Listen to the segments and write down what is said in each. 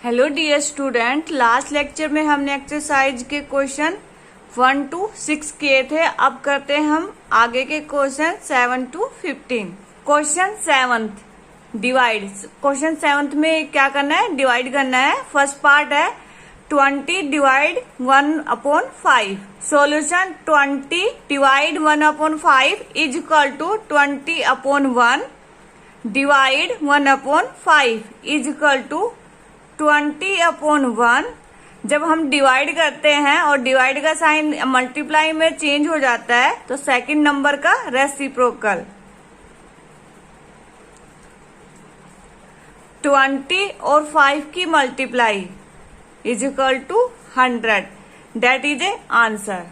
Hello dear student, last lecture में हमने exercise के क्वेश्चन 1 to 6 किए थे। अब करते हैं हम आगे के question 7 to 15। Question 7 divide. Question 7 में क्या करना है? डिवाइड करना है। फर्स्ट पार्ट है 20 divide 1/5। Solution 20 divide 1/5 is equal to 20/1 divide 1/5 is equal to 20/1। जब हम डिवाइड करते हैं और डिवाइड का साइन मल्टीप्लाई में चेंज हो जाता है तो सेकंड नंबर का रेसिप्रोकल 20 और 5 की multiply is equal to 100। That is a answer.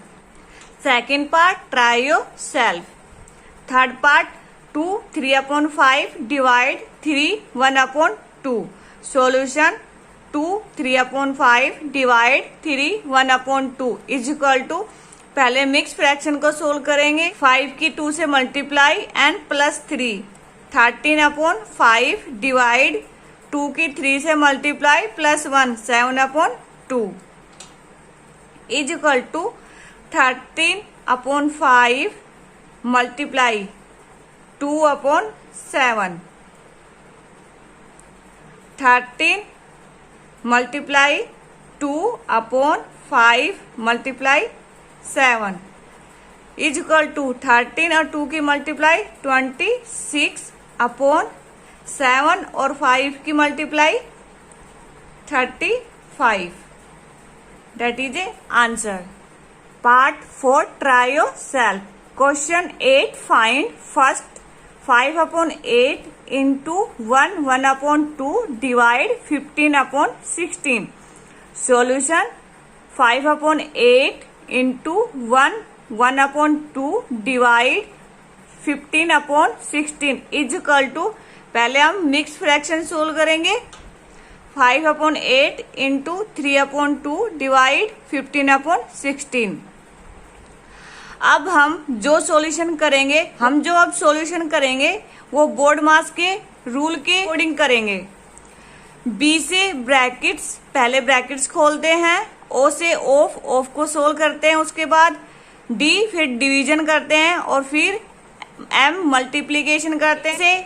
Second part try yourself. Third part 2 3/5 divide 3 1/2। Solution 2 3/5 divide 3 1/2 is equal to, पहले मिक्स फ्रैक्शन को सोल्व करेंगे। 5 की 2 से मल्टीप्लाई एंड प्लस 3 13/5 डिवाइड 2 की 3 से multiply plus 1 7/2 is equal to 13/5 multiply 2/7। 13 multiply 2/5 multiply 7 is equal to 13 और 2 की multiply 26/7 और 5 की multiply 35। That is a answer. Part 4 try yourself. Question 8 find first 5/8 into 1/2 divide 15/16। Solution 5/8 into 1/2 divide 15/16 is equal to, पहले हम mix fraction solve करेंगे। 5/8 into 3/2 divide 15/16। अब हम जो सॉल्यूशन करेंगे वो बोर्ड मास के रूल के अकॉर्डिंग करेंगे। बी से ब्रैकेट्स, पहले ब्रैकेट्स खोलते हैं। ओ से ऑफ को सोल्व करते हैं। उसके बाद डी, फिर डिवीजन करते हैं और फिर एम मल्टीप्लीकेशन करते हैं। से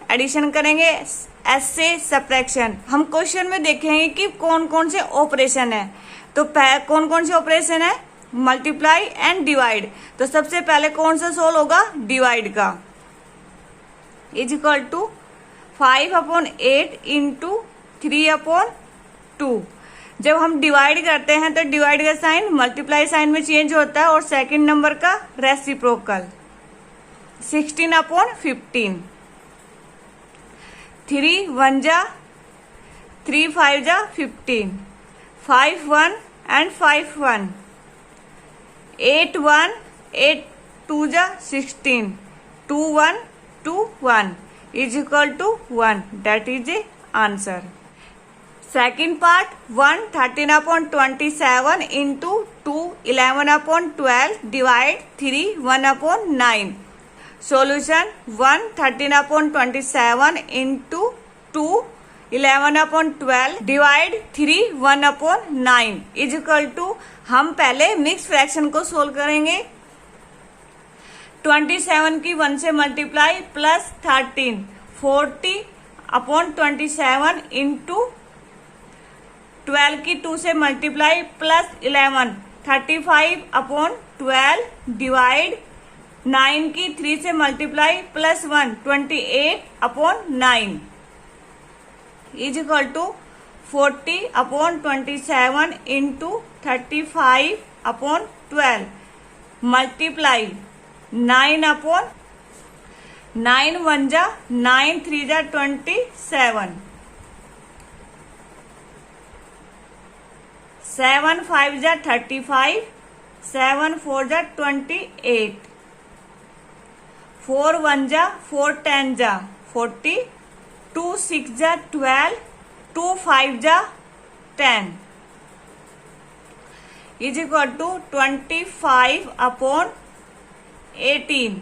एडिशन करेंगे। एस से सब्ट्रैक्शन। हम क्वेश्चन में देखेंगे कि कौन कौन से ऑपरेशन है। तो कौन कौन से ऑपरेशन है? Multiply and divide. तो सबसे पहले कौन सा सोल्व होगा? डिवाइड का। Is equal to 5/8 into 3/2। जब हम डिवाइड करते हैं तो डिवाइड का साइन मल्टीप्लाई साइन में चेंज होता है और सेकंड नंबर का रेसिप्रोकल 16/15। 3 1 जा 3 5 जा 15। 5 1 एंड 5 1। 8 1 8 2 जा 16। 2 1 2 1 is equal to 1. That is a answer. Second part 1 13/27 into 2 11/12 divide 3 1/9. Solution 1 13/27 into 2 11/12 divide 3 1/9 is equal to, हम पहले मिक्स फ्रैक्शन को सोल्व करेंगे। 27 की 1 से मल्टीप्लाई प्लस 13 40/27 इंटू 12 की 2 से मल्टीप्लाई प्लस 11 35/12 डिवाइड 9 की 3 से multiply plus 1 28/9 is equal to 40/27 into 35/12 multiply 9/9 1 जा 9 3 जा 27। 7 5 जा 35। 7 4 जा 28। 4 1 जा 4 10 जा 40। 2 6 जा 12। 2 5 जा 10 is equal to 25/18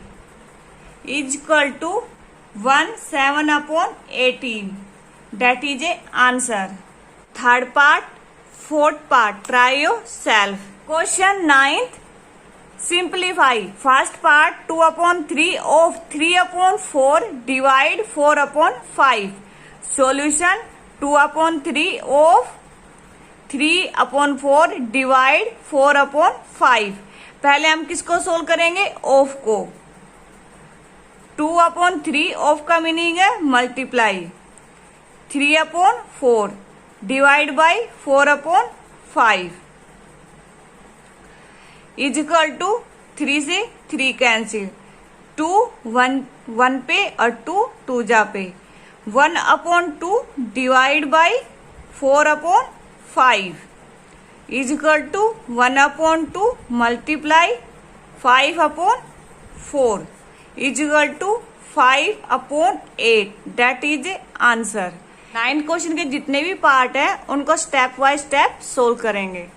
is equal to 1 7/18। That is a answer. Third part, fourth part, try yourself. Question 9th, simplify. First part, 2/3 of 3/4 divide 4/5. Solution, 2/3 of 3/4 divide 4/5. पहले हम किसको सोल्व करेंगे? ऑफ को. 2/3 ऑफ का मीनिंग है multiply. 3/4 divide by 4/5 is equal to 3 से 3 cancel. 2 1 पे और 2 2 जा पे. 1/2 divide by 4/5 is equal to 1/2 multiply 5/4 is equal to 5/8. That is answer. 9 question के जितने भी पार्ट है उनको स्टेप बाय स्टेप सोल्व करेंगे.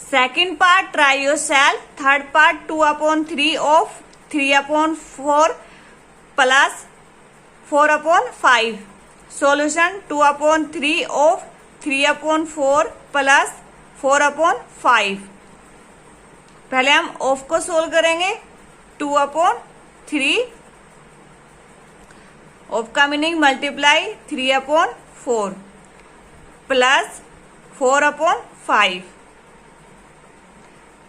Second part, try yourself. Third part, 2/3 of 3/4 plus 4/5. Solution, 2/3 of 3/4 plus 4/5. पहले हम ऑफ को सोल्व करेंगे. 2/3 ऑफ का मीनिंग मल्टीप्लाई 3/4 प्लस 4/5.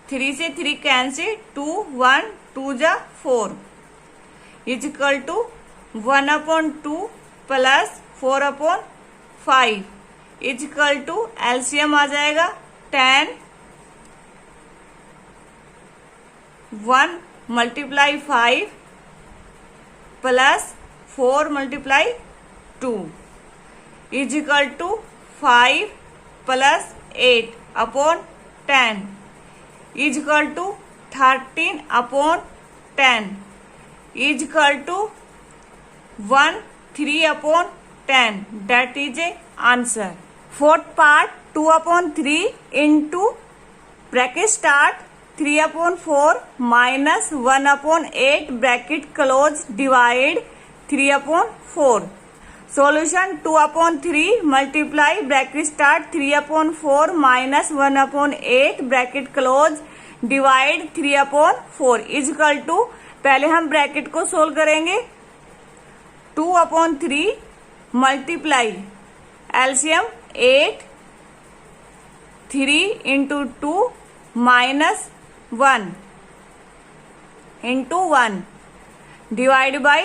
3 से 3 कैंसिल. 2 1 2 जा 4 is equal to 1/2 plus 4/5 is equal to LCM आ जाएगा 10. 1 multiply 5 plus 4 multiply 2 is equal to 5 plus 8/10 is equal to 13/10 is equal to 1 3/10. That is a answer. Fourth part, 2/3 into bracket start 3/4 minus 1/8 bracket close divide 3/4. Solution, 2/3 multiply bracket start 3/4 minus 1/8 bracket close divide 3/4 is equal to, पहले हम bracket को solve करेंगे. 2/3 multiply LCM 8 3 into 2 minus 1 into 1 divide by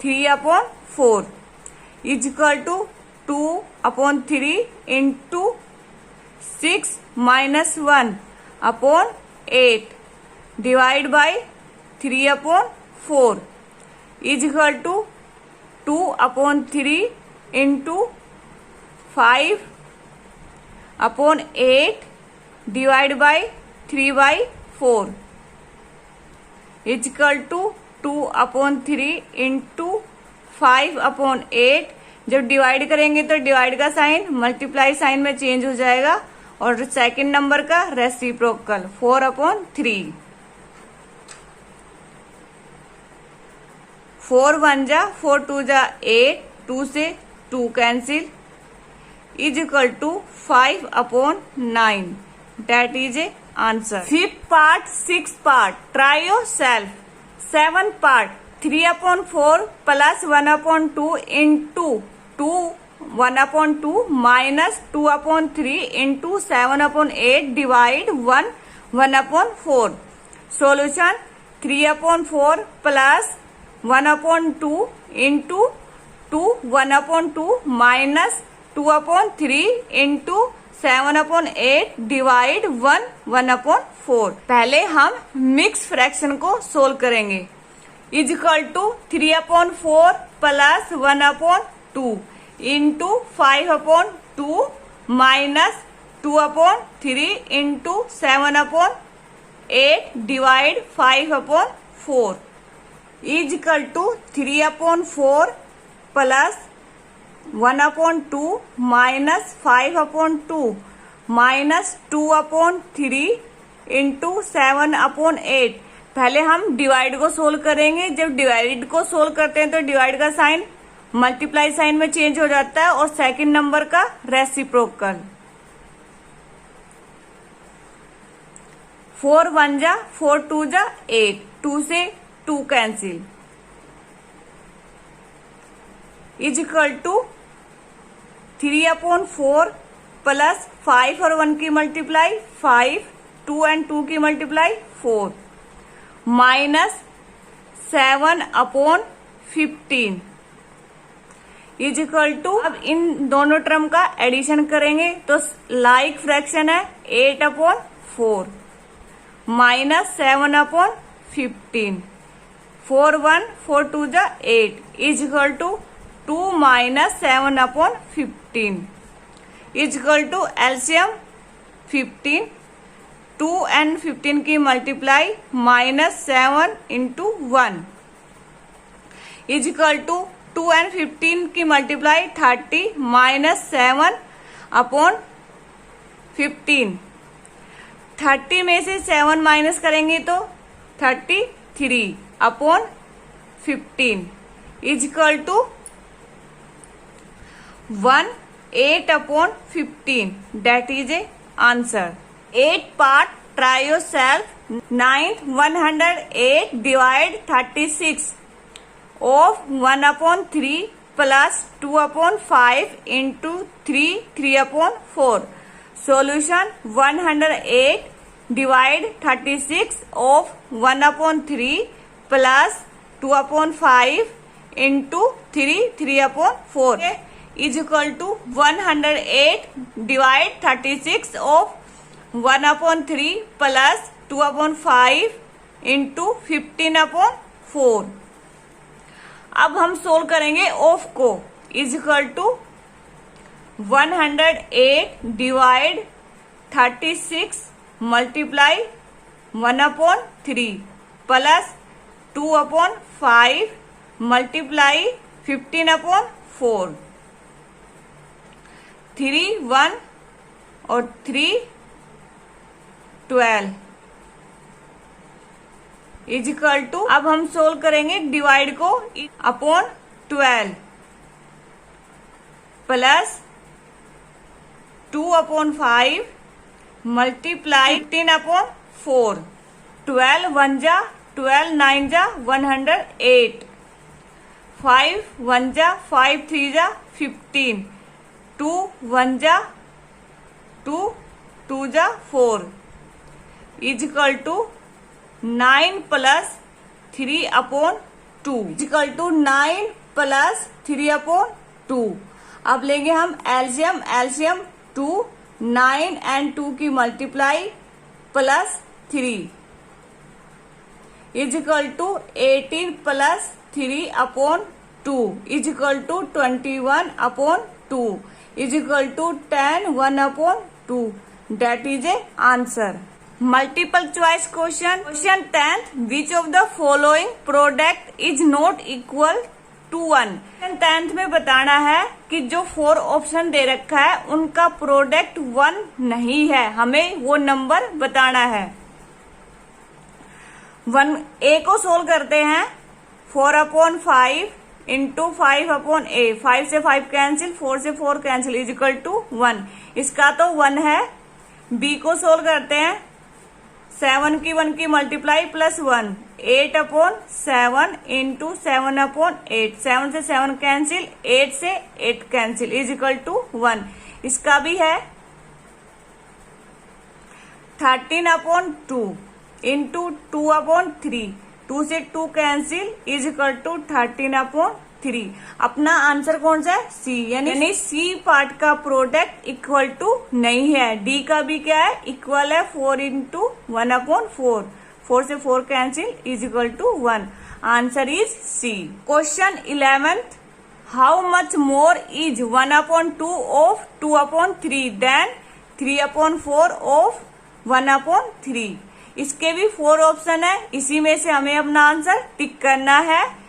3/4 is equal to 2/3 into 6 minus 1/8 divide by 3/4 is equal to 2/3 into 5/8 divide by 3/4 is equal to 2/3 into 5/8. जब divide करेंगे तो divide का sign multiply sign में change हो जाएगा और second number का reciprocal 4/3. 4 1 जा 4 2 जा 8 2 से 2 cancel is equal to 5/9. That is a answer. Fifth part, six part, try yourself. Seventh part, 3/4 plus 1/2 into 1/2 minus 2/3 into 7/8 divide 1/4. Solution, 3/4 plus 1/2 into 1/2 minus 2/3 into 7/8 divide 1/4. पहले हम mix fraction को solve करेंगे. Is equal to 3/4 plus 1/2 into 5/2 minus 2/3 into 7/8 divide 5/4 is equal to 3/4 plus 1/2 minus 5/2 minus 2/3 into 7/8. पहले हम divide को solve करेंगे. जब divide को सोल्व करते हैं तो डिवाइड का साइन मल्टीप्लाई साइन में चेंज हो जाता है, और सेकंड नंबर का रेसिप्रोकल। 4 1 जा 4 2 जा 8, 2 से 2 cancel, is equal to 3/4 plus 5 और 1 की मल्टीप्लाई 5, 2 एंड 2 की multiply 4, minus 7/15 is equal to, अब इन दोनों टर्म का एडिशन करेंगे तो लाइक फ्रैक्शन है 8/4 माइनस 7/15, 4 1 4 2 जा 8 is equal to 2 minus 7/15 is equal to LCM 15, 2 and 15 की multiply minus 7 into 1 is equal to 2 and 15 की मल्टीप्लाई 30 माइनस 7/15, 30 में से 7 माइनस करेंगे तो 33/15 is equal to 8/15, that is a answer. 8 part try yourself. 9th 108 divide 36 of 1/3 plus 2/5 into 3 3/4. Solution 108 divide 36 of 1/3 plus 2/5 into 3 3/4 is equal to 108 divide 36 of 1/3 plus 2/5 into 15/4. अब हम solve करेंगे of को, is equal to 108 divide 36 multiply 1/3 plus 2/5 multiply 15/4, 3 1 और 3 12 is equal to, अब हम solve करेंगे divide को upon 12 plus 2/5 multiply 15/4, 12 1 जा 12 9 जा 108, 5 1 जा 5 3 जा 15, 2 1 जा 2 2 जा 4 is equal to 9 plus 3/2 is equal to 9 plus 3/2. अब लेंगे हम एलसीएम, एलसीएम 2, 9 एंड 2 की multiply plus 3 is equal to 18 plus 3/2 is equal to 21/2 is equal to 10 1/2. That is a answer. Multiple choice question. Question 10th. Which of the following product is not equal to 1? 10th में बताना है कि जो 4 option दे रखा है उनका product 1 नहीं है, हमें वो नंबर बताना है. 1 ए को सोल्व करते हैं. 4/5 इंटू 5/a, 5 से 5 कैंसिल, 4 से 4 कैंसिल इज इक्वल टू 1. इसका तो 1 है. बी को सोल्व करते हैं. 7 की 1 की मल्टीप्लाई प्लस 1, 8/7 इंटू 7/8, 7 से 7 कैंसिल, 8 से 8 कैंसिल इज इक्वल टू 1. इसका भी है 13/2 इंटू 2/3, 2 से 2 कैंसिल इज इक्वल टू 13/3. अपना आंसर कौन सा है? सी, यानी सी पार्ट का प्रोडक्ट इक्वल टू नहीं है. डी का भी क्या है? इक्वल है 4 इंटू 1/4, 4 से 4 cancel is equal to 1. Answer is C. Question 11th. How much more is 1/2 of 2/3 then 3/4 of 1/3. इसके भी 4 ऑप्शन है, इसी में से हमें अपना आंसर टिक करना है.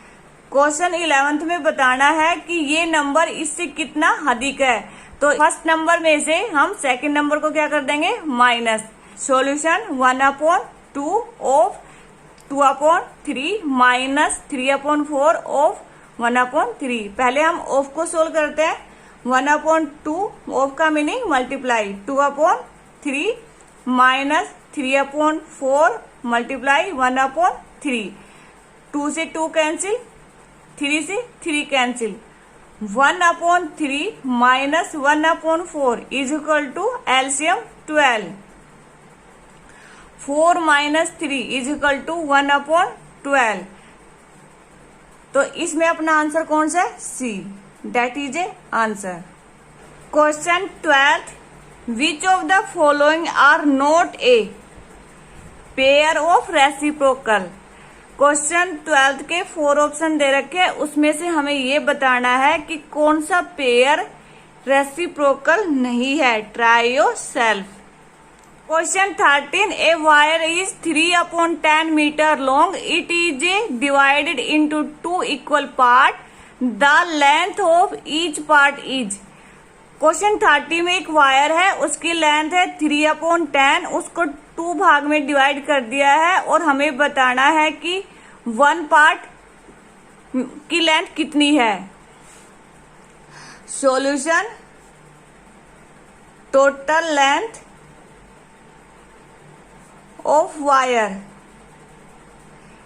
क्वेश्चन 11th में बताना है कि ये नंबर इससे कितना अधिक है. तो फर्स्ट नंबर में से हम सेकंड नंबर को क्या कर देंगे? Minus. Solution 1/2 of 2/3 minus 3/4 of 1/3। पहले हम ऑफ को सोल्व करते हैं। 1/2 ऑफ का मीनिंग मल्टीप्लाई, 2/3 माइनस 3/4 मल्टीप्लाई 1/3। 2 से 2 कैंसिल, 3 से 3 cancel. 1/3 minus 1/4 is equal to LCM 12। 4 minus 3 is equal to 1/12। तो इसमें अपना आंसर कौन सा है? C, that is a answer. Question 12, which of the following are not a pair of reciprocal. Question 12 के 4 option दे रखे हैं, उसमें से हमें ये बताना है कि कौन सा पेयर रेसिप्रोकल नहीं है। Try yourself. Question 13, a wire is 3/10 metre long, it is divided into 2 equal part, the length of each part is. Question 30 में एक वायर है, उसकी लेंथ है 3/10, उसको 2 भाग में डिवाइड कर दिया है और हमें बताना है कि 1 पार्ट की लेंथ कितनी है। Solution, total length of wire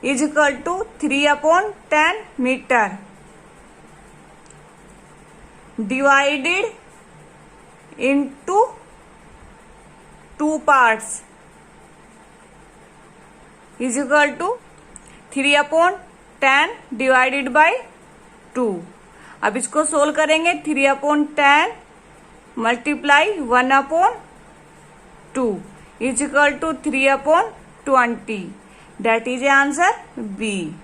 is equal to 3/10 metre divided into 2 parts is equal to 3/10 divided by 2। अब इसको सोल्व करेंगे। 3/10 multiply 1/2 is equal to 3/20। That is answer B.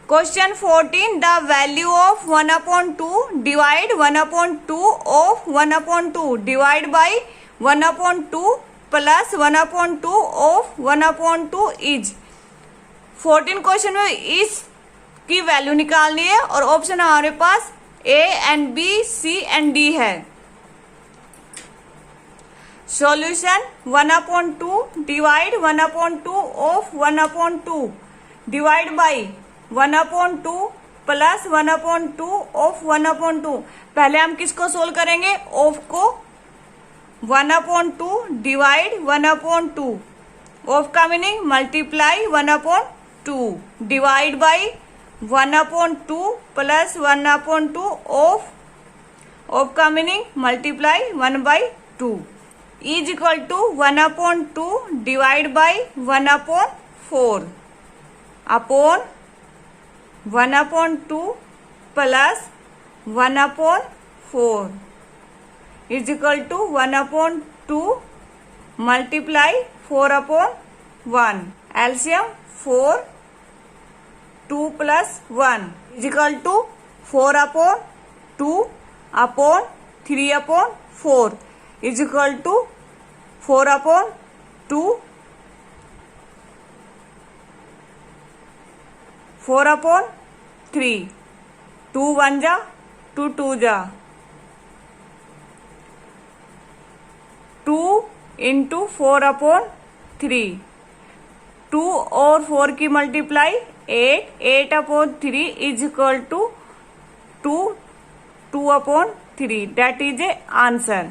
Question 14, the value of 1/2 divide 1/2 of 1/2 divide by 1/2 plus 1/2 of 1/2 is. 14 question में इस की वैल्यू निकालनी है और ऑप्शन हमारे पास A and B, C and D है। Solution, 1/2 divide 1/2 of 1/2 divide by 1/2 plus 1/2 of 1/2। पहले हम किसको सोल्व करेंगे? ऑफ को। 1/2 डिवाइड 1/2, ऑफ का meaning multiply 1/2 divide by 1/2 plus 1/2 of का meaning multiply 1/2 is equal to 1/2 divide by 1/4 upon 1/2 plus 1/4 is equal to 1/2 multiply 4/1। LCM 4, 2 plus 1 is equal to 4/2 upon 3/4 is equal to 4/2 4/3। 2 1 जा, 2 2 जा, 2 into 4/3। 2 और 4 की multiply 8, 8/3 is equal to 2, 2/3। That is a answer.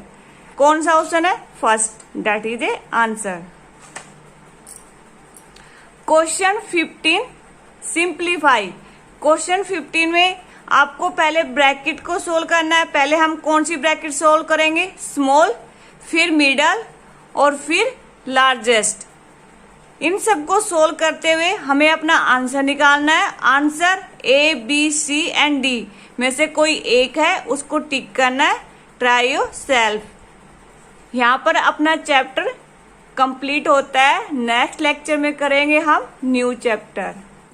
कौन सा option है? First, that is a answer. Question 15, simplify. Question 15 में आपको पहले ब्रैकेट को सोल्व करना है। पहले हम कौन सी ब्रैकेट सोल्व करेंगे? स्मॉल, फिर मिडल और फिर लार्जेस्ट। इन सबको सोल्व करते हुए हमें अपना आंसर निकालना है। Answer A, B, C and D में से कोई एक है, उसको टिक करना है। Try yourself. यहाँ पर अपना चैप्टर कंप्लीट होता है। नेक्स्ट लेक्चर में करेंगे हम न्यू चैप्टर।